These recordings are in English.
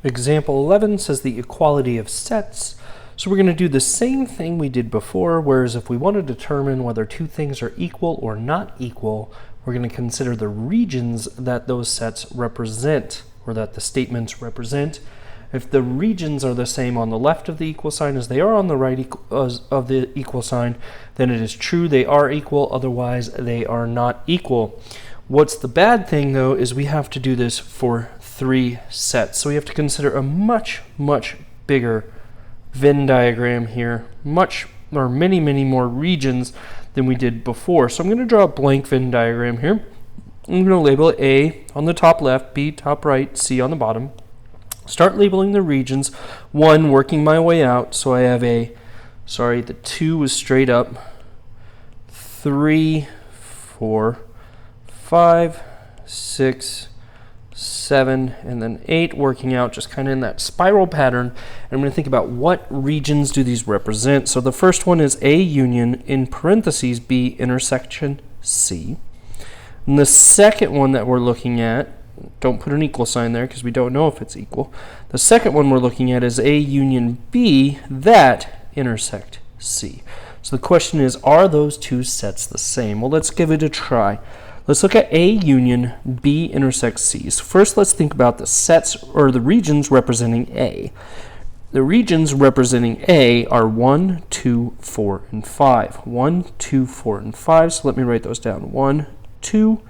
Example 11 says the equality of sets. So we're going to do the same thing we did before, whereas if we want to determine whether two things are equal or not equal, we're going to consider the regions that those sets represent, or that the statements represent. If the regions are the same on the left of the equal sign as they are on the right of the equal sign, then it is true they are equal, otherwise they are not equal. What's the bad thing though is we have to do this for 3 sets. So we have to consider a much bigger Venn diagram here, many more regions than we did before. So I'm going to draw a blank Venn diagram here. I'm going to label it A on the top left, B top right, C on the bottom. Start labeling the regions, 1 working my way out, so I have the 2 was straight up, 3, 4, 5, 6, 7, and then 8 working out just kind of in that spiral pattern. And I'm going to think about what regions do these represent. So the first one is A union, in parentheses, B intersection C. And the second one that we're looking at, don't put an equal sign there because we don't know if it's equal. The second one we're looking at is A union B that intersect C. So the question is, are those two sets the same? Well, let's give it a try. Let's look at A union B intersect C. So first let's think about the sets or the regions representing A. The regions representing A are 1, 2, 4, and 5. 1, 2, 4, and 5. So let me write those down. 1, 2,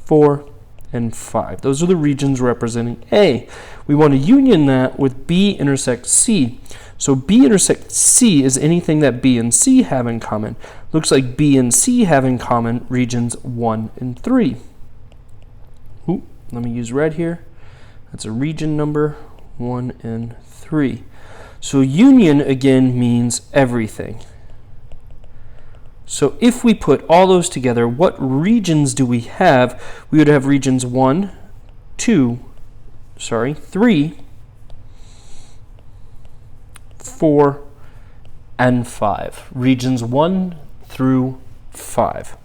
4, and 5. Those are the regions representing A. We want to union that with B intersect C. So B intersect C is anything that B and C have in common. Looks like B and C have in common regions 1 and 3. Ooh, let me use red here. That's a region number 1 and 3. So union again means everything. So if we put all those together, what regions do we have? We would have regions 3, 4, and 5. Regions 1 through 5.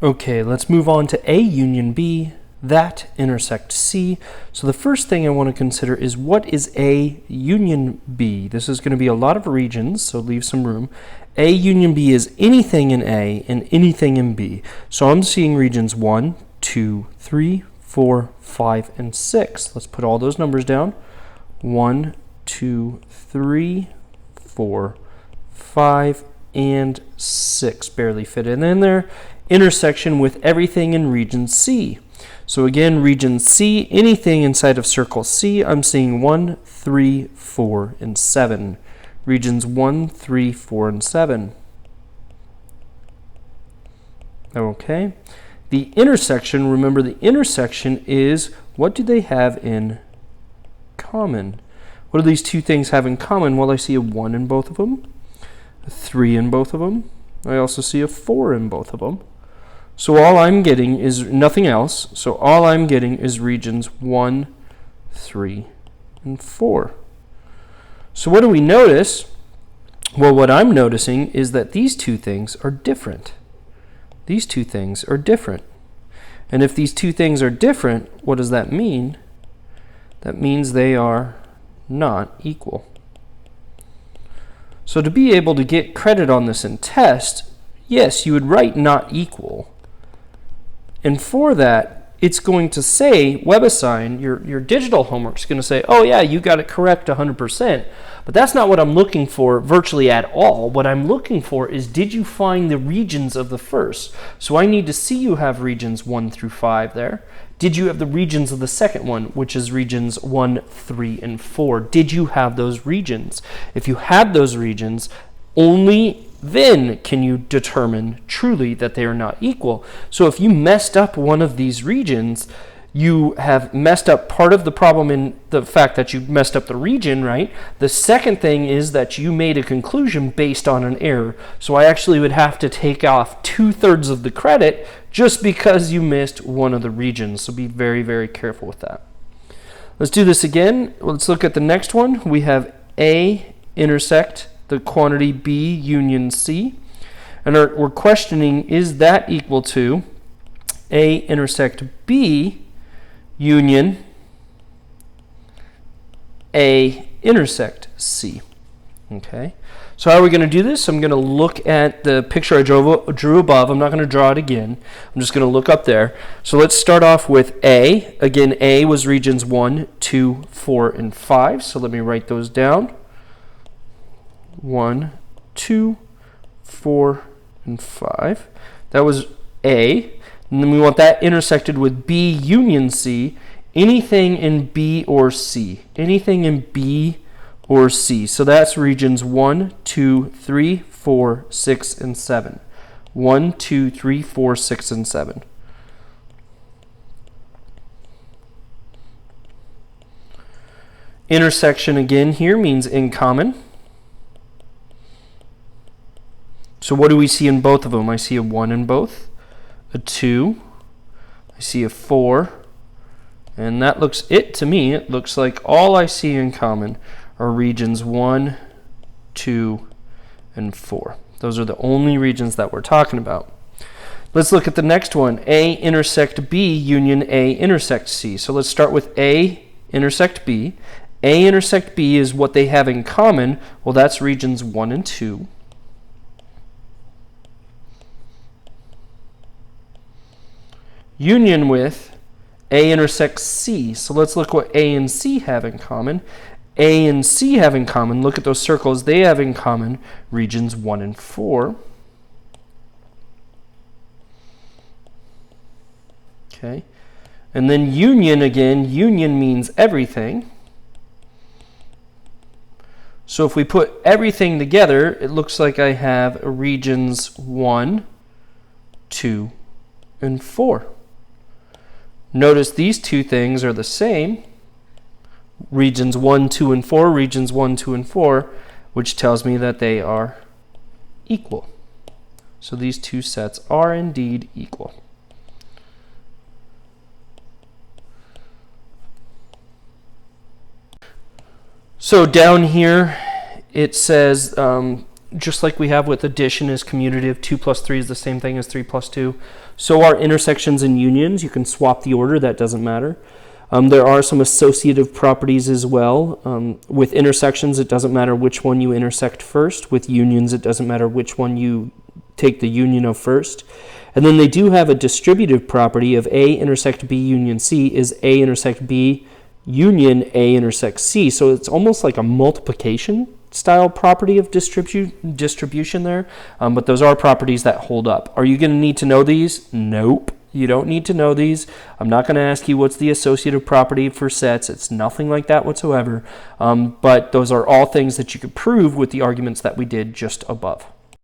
Okay, let's move on to A union B, that intersect C. So the first thing I want to consider is, what is A union B? This is going to be a lot of regions, so leave some room. A union B is anything in A and anything in B. So I'm seeing regions 1, 2, 3, 4, 5, and 6. Let's put all those numbers down. 1, 2, 3, 4, 5, and 6. Barely fit in there. Intersection with everything in region C. So again, region C, anything inside of circle C, I'm seeing 1, 3, 4, and 7. Regions 1, 3, 4, and 7. Okay. The intersection, remember the intersection is, what do they have in common? What do these two things have in common? Well, I see a 1 in both of them, a 3 in both of them. I also see a 4 in both of them. So all I'm getting is nothing else. So all I'm getting is regions 1, 3, and 4. So what do we notice? Well, what I'm noticing is that these two things are different. These two things are different. And if these two things are different, what does that mean? That means they are not equal. So to be able to get credit on this in test, yes, you would write not equal. And for that, it's going to say, WebAssign, your digital homework is going to say, oh yeah, you got it correct 100%. But that's not what I'm looking for virtually at all. What I'm looking for is, did you find the regions of the first? So I need to see you have regions 1 through 5 there. Did you have the regions of the second one, which is regions 1, 3, and 4? Did you have those regions? If you had those regions, only then can you determine truly that they are not equal. So if you messed up one of these regions, you have messed up part of the problem in the fact that you messed up the region, right? The second thing is that you made a conclusion based on an error. So I actually would have to take off 2/3 of the credit just because you missed one of the regions. So be very, very careful with that. Let's do this again. Let's look at the next one. We have A intersect the quantity B union C. And we're questioning, is that equal to A intersect B union A intersect C. Okay, so how are we going to do this? I'm going to look at the picture I drew above. I'm not going to draw it again. I'm just going to look up there. So let's start off with A. Again, A was regions 1, 2, 4, and 5. So let me write those down. 1, 2, 4, and 5. That was A. And then we want that intersected with B union C. Anything in B or C. Anything in B or C. So that's regions 1, 2, 3, 4, 6, and 7. 1, 2, 3, 4, 6, and 7. Intersection again here means in common. So what do we see in both of them? I see a 1 in both, a 2, I see a 4, and that looks to me. It looks like all I see in common are regions 1, 2, and 4. Those are the only regions that we're talking about. Let's look at the next one. A intersect B union A intersect C. So let's start with A intersect B. A intersect B is what they have in common. Well, that's regions 1 and 2. Union with A intersects C. So let's look what A and C have in common. A and C have in common, look at those circles, they have in common regions 1 and 4. Okay. And then union again, union means everything. So if we put everything together, it looks like I have regions 1, 2, and 4. Notice these two things are the same. Regions 1, 2, and 4, regions 1, 2, and 4, which tells me that they are equal. So these two sets are indeed equal. So down here it says, just like we have with addition is commutative, 2 plus 3 is the same thing as 3 plus 2. So are intersections and unions. You can swap the order, that doesn't matter. There are some associative properties as well. With intersections, it doesn't matter which one you intersect first. With unions, it doesn't matter which one you take the union of first. And then they do have a distributive property of A intersect B union C is A intersect B union A intersect C. So it's almost like a multiplication style property of distribution there. But those are properties that hold up. Are you going to need to know these? Nope. You don't need to know these. I'm not going to ask you what's the associative property for sets. It's nothing like that whatsoever. But those are all things that you could prove with the arguments that we did just above.